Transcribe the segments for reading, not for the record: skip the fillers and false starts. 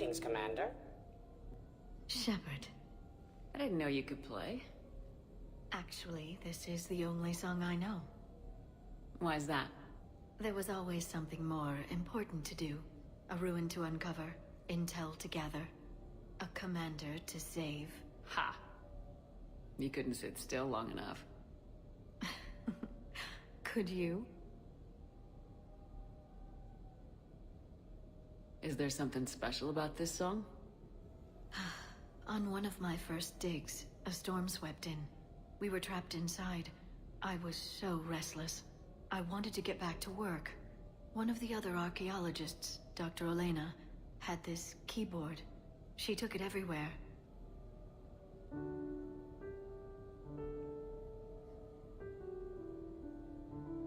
Greetings, Commander. Shepard. I didn't know you could play. Actually, this is the only song I know. Why's that? There was always something more important to do. A ruin to uncover, intel to gather, a commander to save. Ha! You couldn't sit still long enough. Could you? Is there something special about this song? On one of my first digs, a storm swept in. We were trapped inside. I was so restless. I wanted to get back to work. One of the other archaeologists, Dr. Elena, had this keyboard. She took it everywhere.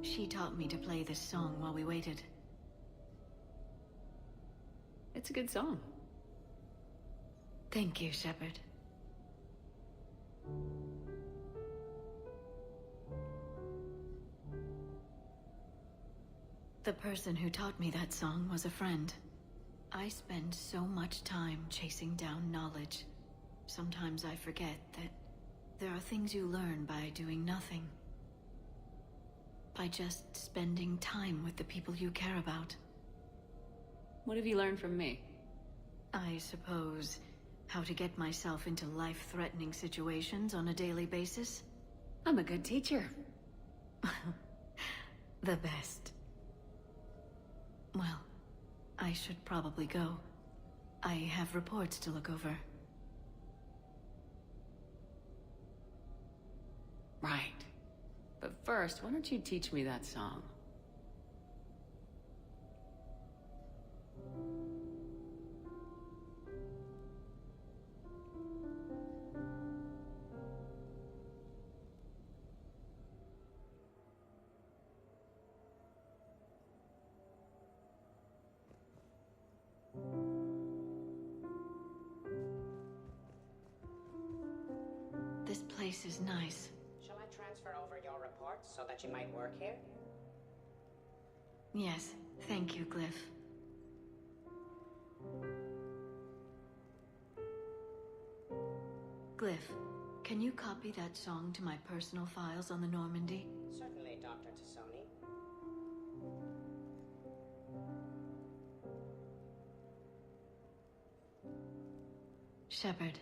She taught me to play this song while we waited. It's a good song. Thank you, Shepard. The person who taught me that song was a friend. I spend so much time chasing down knowledge. Sometimes I forget that there are things you learn by doing nothing. By just spending time with the people you care about. What have you learned from me? I suppose how to get myself into life-threatening situations on a daily basis. I'm a good teacher. The best. Well, I should probably go. I have reports to look over. Right. But first, why don't you teach me that song? This place is nice. Shall I transfer over your reports so that you might work here? Yes, thank you, Glyph. Glyph, can you copy that song to my personal files on the Normandy? Certainly, Dr. Tassoni. Shepard.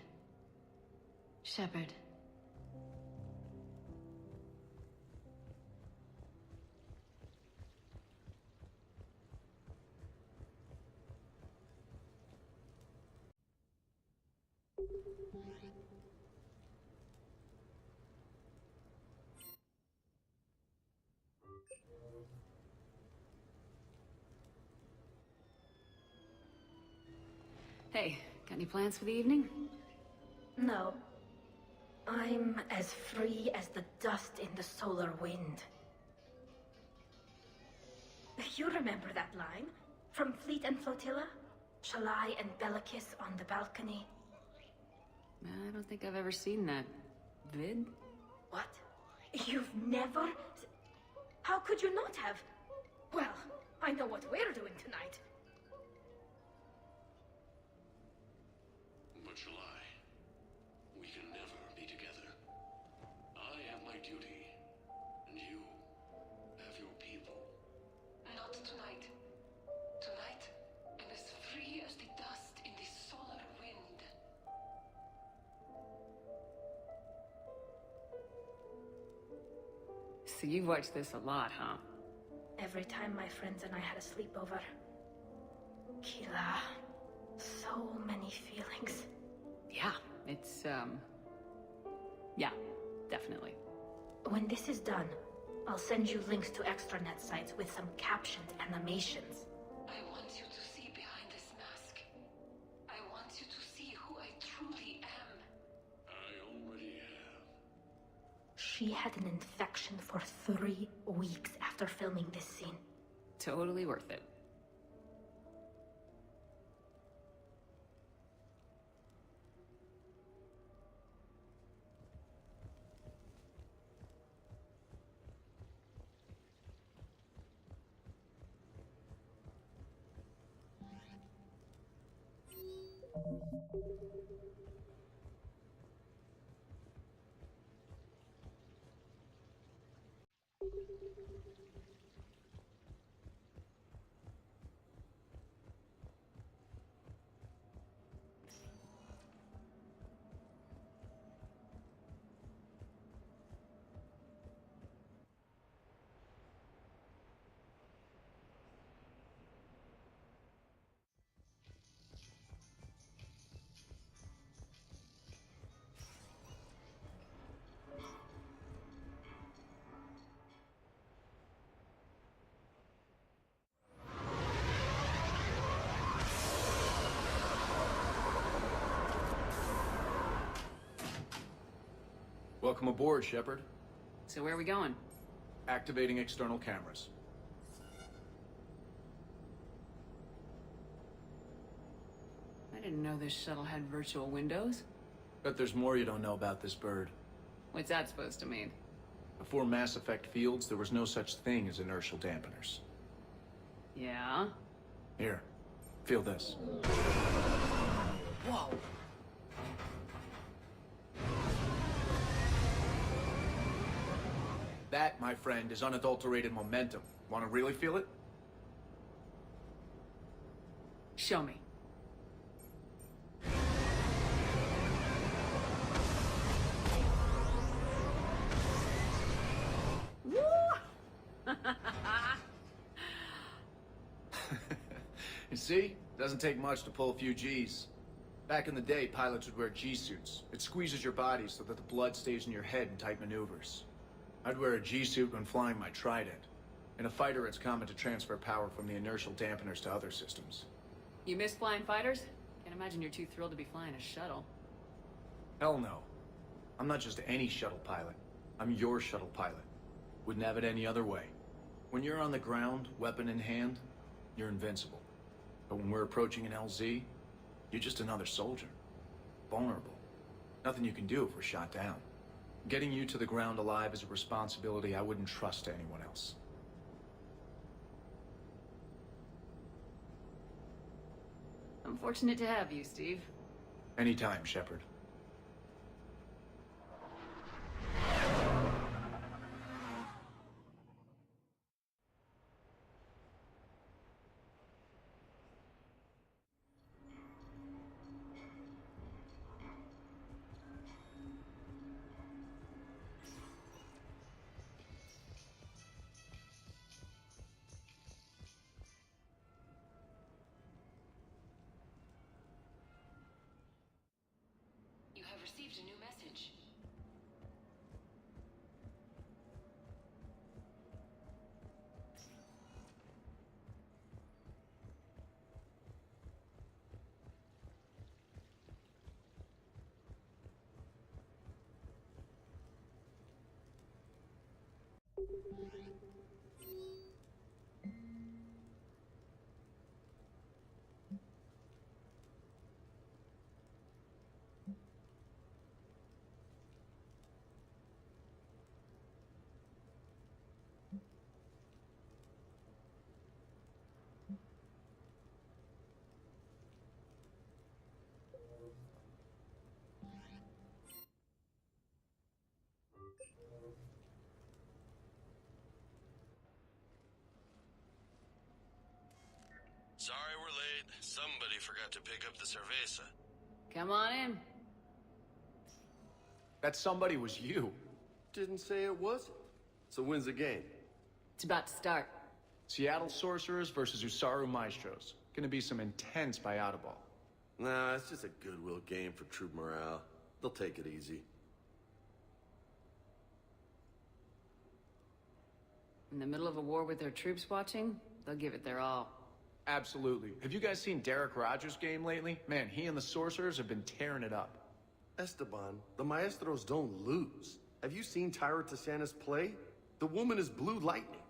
Shepard. Hey, got any plans for the evening? No. I'm as free as the dust in the solar wind. You remember that line? From Fleet and Flotilla? Shalai and Bellicus on the balcony? I don't think I've ever seen that vid. What? You've never... How could you not have? Well, I know what we're doing tonight. But Shalai, we can never be together. I have my duty, and you have your people. Not tonight. Tonight, I'm as free as the dust in the solar wind. So you've watched this a lot, huh? Every time my friends and I had a sleepover. Kila. So many feelings. Yeah, it's, yeah, definitely. When this is done, I'll send you links to extranet sites with some captioned animations. I want you to see behind this mask. I want you to see who I truly am. I already have. She had an infection for 3 weeks after filming this scene. Totally worth it. Welcome aboard, Shepard. So where are we going? Activating external cameras. I didn't know this shuttle had virtual windows. Bet there's more you don't know about this bird. What's that supposed to mean? Before Mass Effect fields, there was no such thing as inertial dampeners. Yeah? Here, feel this. Whoa! That, my friend, is unadulterated momentum. Want to really feel it? Show me. Woo! You see? Doesn't take much to pull a few Gs. Back in the day, pilots would wear G-suits. It squeezes your body so that the blood stays in your head in tight maneuvers. I'd wear a G-suit when flying my Trident. In a fighter, it's common to transfer power from the inertial dampeners to other systems. You miss flying fighters? Can't imagine you're too thrilled to be flying a shuttle. Hell no. I'm not just any shuttle pilot. I'm your shuttle pilot. Wouldn't have it any other way. When you're on the ground, weapon in hand, you're invincible. But when we're approaching an LZ, you're just another soldier. Vulnerable. Nothing you can do if we're shot down. Getting you to the ground alive is a responsibility I wouldn't trust to anyone else. I'm fortunate to have you, Steve. Anytime, Shepard. You have received a new message. Sorry we're late. Somebody forgot to pick up the cerveza. Come on in. That somebody was you. Didn't say it wasn't. So when's the game? It's about to start. Seattle Sorcerers versus Usaru Maestros. Gonna be some intense ball. Nah, it's just a goodwill game for troop morale. They'll take it easy. In the middle of a war with their troops watching, they'll give it their all. Absolutely. Have you guys seen Derek Rogers' game lately? Man, he and the Sorcerers have been tearing it up. Esteban, the Maestros don't lose. Have you seen Tyra Tassanis play? The woman is blue lightning.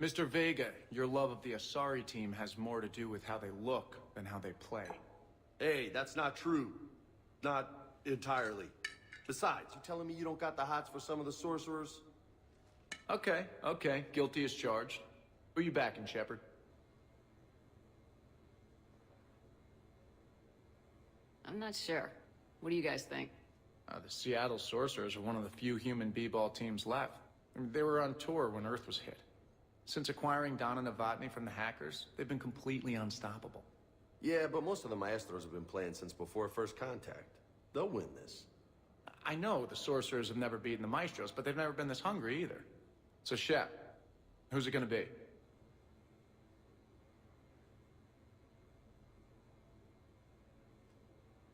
Mr. Vega, your love of the Asari team has more to do with how they look than how they play. Hey, that's not true. Not entirely. Besides, you telling me you don't got the hots for some of the Sorcerers? Okay. Guilty as charged. Who you backing, Shepard? I'm not sure. What do you guys think? The Seattle Sorcerers are one of the few human b-ball teams left. I mean, they were on tour when Earth was hit. Since acquiring Donna Novotny from the hackers, they've been completely unstoppable. Yeah, but most of the Maestros have been playing since before first contact. They'll win this. I know the Sorcerers have never beaten the Maestros, but they've never been this hungry either. So, Shep, who's it gonna be?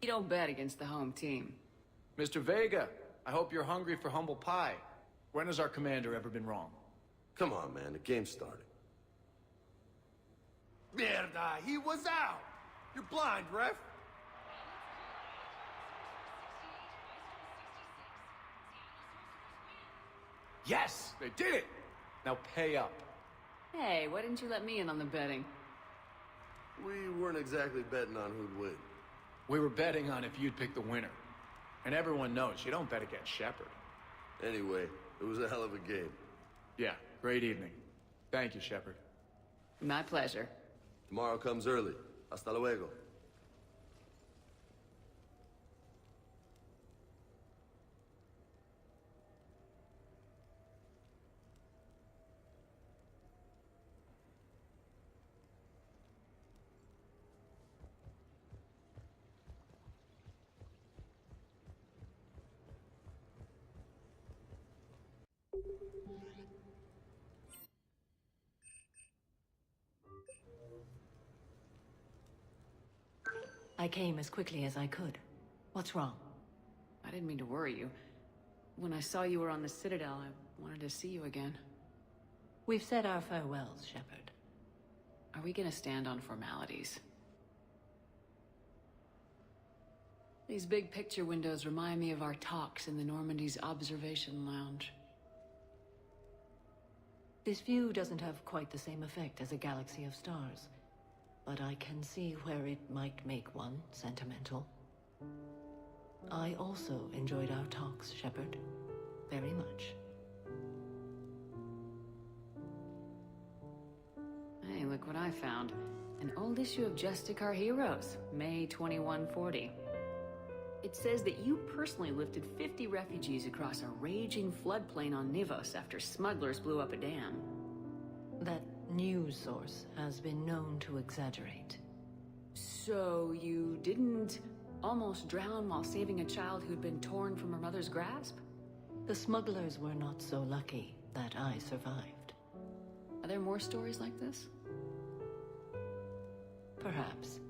You don't bet against the home team. Mr. Vega, I hope you're hungry for humble pie. When has our commander ever been wrong? Come on, man, the game's starting. Mierda, he was out! You're blind, ref! Yes, they did it! Now pay up. Hey, why didn't you let me in on the betting? We weren't exactly betting on who'd win. We were betting on if you'd pick the winner. And everyone knows you don't bet against Shepard. Anyway, it was a hell of a game. Yeah, great evening. Thank you, Shepard. My pleasure. Tomorrow comes early. Hasta luego. I came as quickly as I could. What's wrong? I didn't mean to worry you. When I saw you were on the Citadel, I wanted to see you again. We've said our farewells, Shepard. Are we gonna stand on formalities? These big picture windows remind me of our talks in the Normandy's observation lounge. This view doesn't have quite the same effect as a galaxy of stars, but I can see where it might make one sentimental. I also enjoyed our talks, Shepard. Very much. Hey, look what I found. An old issue of Justicar Heroes, May 2140. It says that you personally lifted 50 refugees across a raging floodplain on Nivos after smugglers blew up a dam. That news source has been known to exaggerate. So you didn't almost drown while saving a child who'd been torn from her mother's grasp? The smugglers were not so lucky that I survived. Are there more stories like this? Perhaps.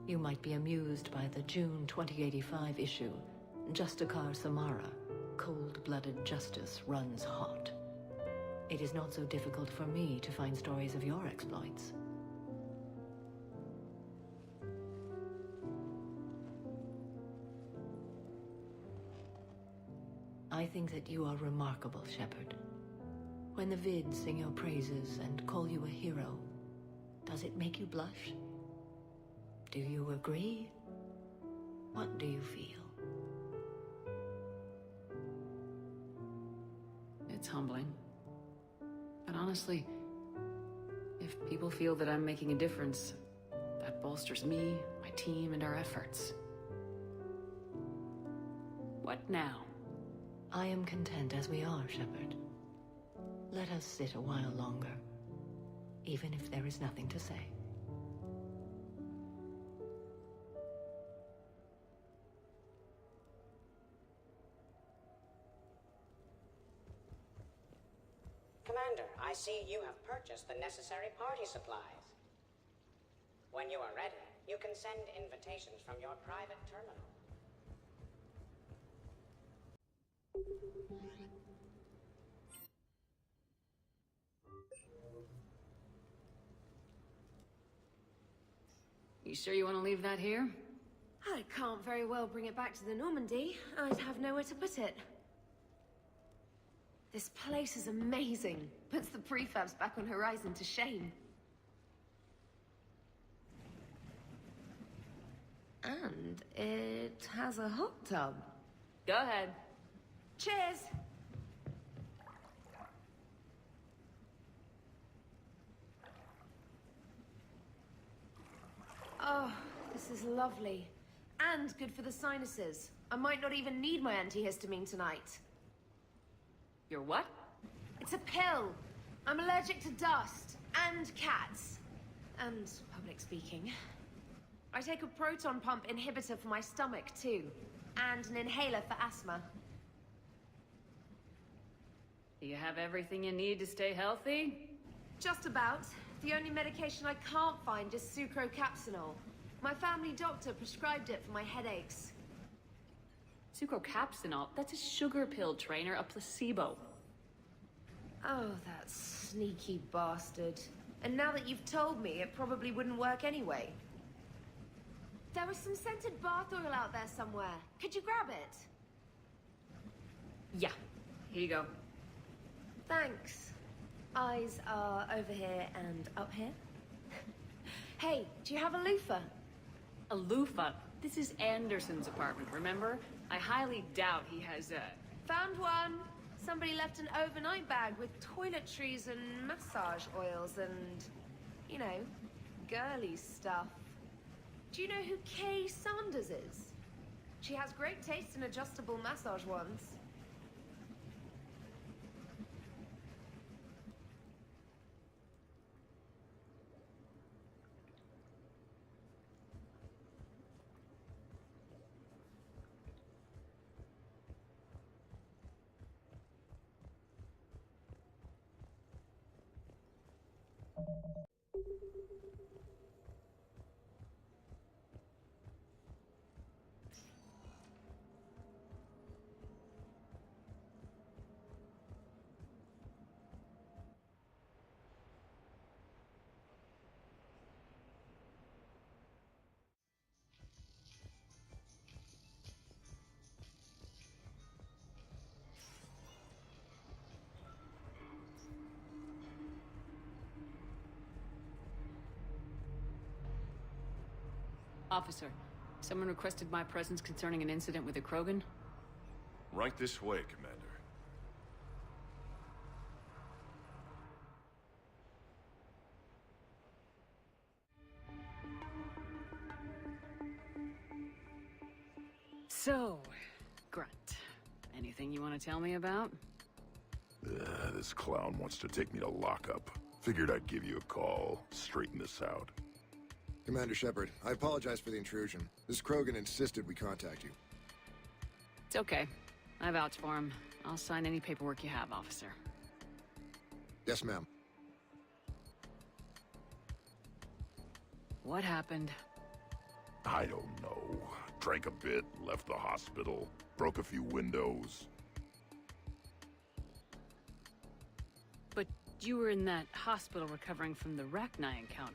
You might be amused by the June 2085 issue, Justicar Samara, Cold-Blooded Justice Runs Hot. It is not so difficult for me to find stories of your exploits. I think that you are remarkable, Shepard. When the vids sing your praises and call you a hero, does it make you blush? Do you agree? What do you feel? It's humbling. But honestly, if people feel that I'm making a difference, that bolsters me, my team, and our efforts. What now? I am content as we are, Shepard. Let us sit a while longer, even if there is nothing to say. Commander, I see you have purchased the necessary party supplies. When you are ready, you can send invitations from your private terminal. You sure you want to leave that here? I can't very well bring it back to the Normandy. I'd have nowhere to put it. This place is amazing. Puts the prefabs back on Horizon to shame. And it has a hot tub. Go ahead. Cheers! Oh, this is lovely. and good for the sinuses. I might not even need my antihistamine tonight. Your what? It's a pill. I'm allergic to dust and cats and public speaking. I take a proton pump inhibitor for my stomach too, and an inhaler for asthma. Do you have everything you need to stay healthy? Just about. The only medication I can't find is sucrocapsinol. My family doctor prescribed it for my headaches. Sucrocapsinol? That's a sugar pill, Trainer, a placebo. Oh, that sneaky bastard. And now that you've told me, it probably wouldn't work anyway. There was some scented bath oil out there somewhere. Could you grab it? Yeah, here you go. Thanks. Eyes are over here and up here. Hey, do you have a loofah? A loofah? This is Anderson's apartment, remember? I highly doubt he has a... Found one. Somebody left an overnight bag with toiletries and massage oils and, you know, girly stuff. Do you know who Kay Sanders is? She has great taste in adjustable massage ones. Officer, someone requested my presence concerning an incident with a Krogan. Right this way, Commander. So, Grunt, anything you want to tell me about? This clown wants to take me to lockup. Figured I'd give you a call, straighten this out. Commander Shepard, I apologize for the intrusion. This Krogan insisted we contact you. It's okay. I vouch for him. I'll sign any paperwork you have, officer. Yes, ma'am. What happened? I don't know. Drank a bit, left the hospital, broke a few windows. But you were in that hospital recovering from the Rachni encounter.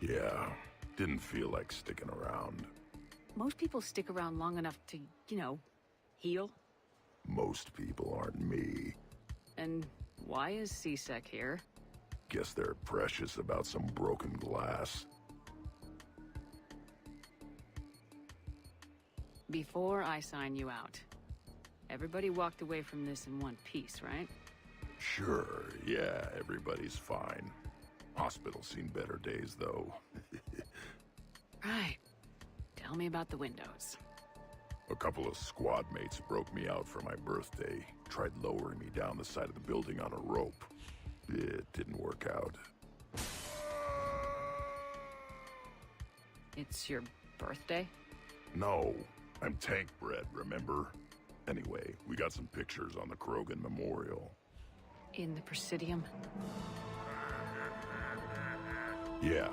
Yeah, didn't feel like sticking around. Most people stick around long enough to, you know, heal. Most people aren't me. And why is C-Sec here? Guess they're precious about some broken glass. Before I sign you out, everybody walked away from this in one piece, right? Sure, yeah, everybody's fine. Hospital's seen better days, though. Right. Tell me about the windows. A couple of squad mates broke me out for my birthday. Tried lowering me down the side of the building on a rope. It didn't work out. It's your birthday? No, I'm tank bred, remember? Anyway, we got some pictures on the Krogan Memorial. In the Presidium? Yeah,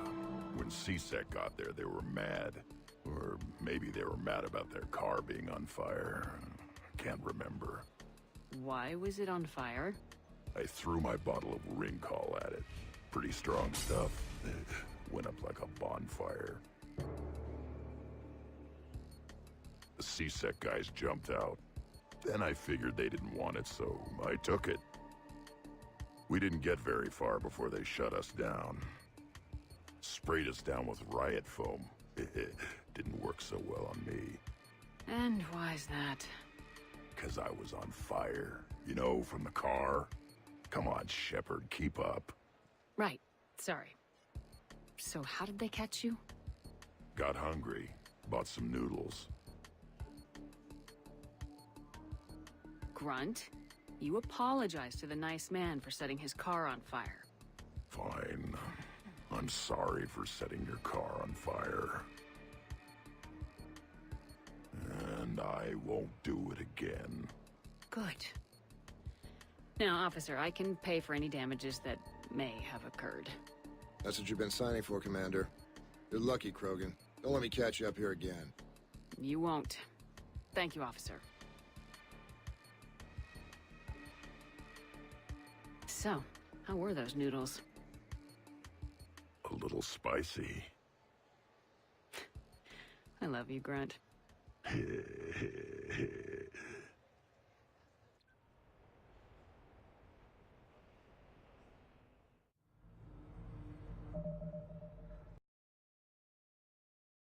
when C-Sec got there, they were mad. Or maybe they were mad about their car being on fire. Can't remember. Why was it on fire? I threw my bottle of ring call at it. Pretty strong stuff. Went up like a bonfire. The C-Sec guys jumped out. Then I figured they didn't want it, so I took it. We didn't get very far before they shut us down. Sprayed us down with riot foam. Didn't work so well on me. And why's that? 'Cause I was on fire. You know, from the car. Come on, Shepard, keep up. Right. Sorry. So how did they catch you? Got hungry. Bought some noodles. Grunt, you apologize to the nice man for setting his car on fire. Fine. I'm sorry for setting your car on fire. And I won't do it again. Good. Now, officer, I can pay for any damages that may have occurred. That's what you've been signing for, Commander. You're lucky, Krogan. Don't let me catch you up here again. You won't. Thank you, officer. So, how were those noodles? A little spicy. I love you, Grunt.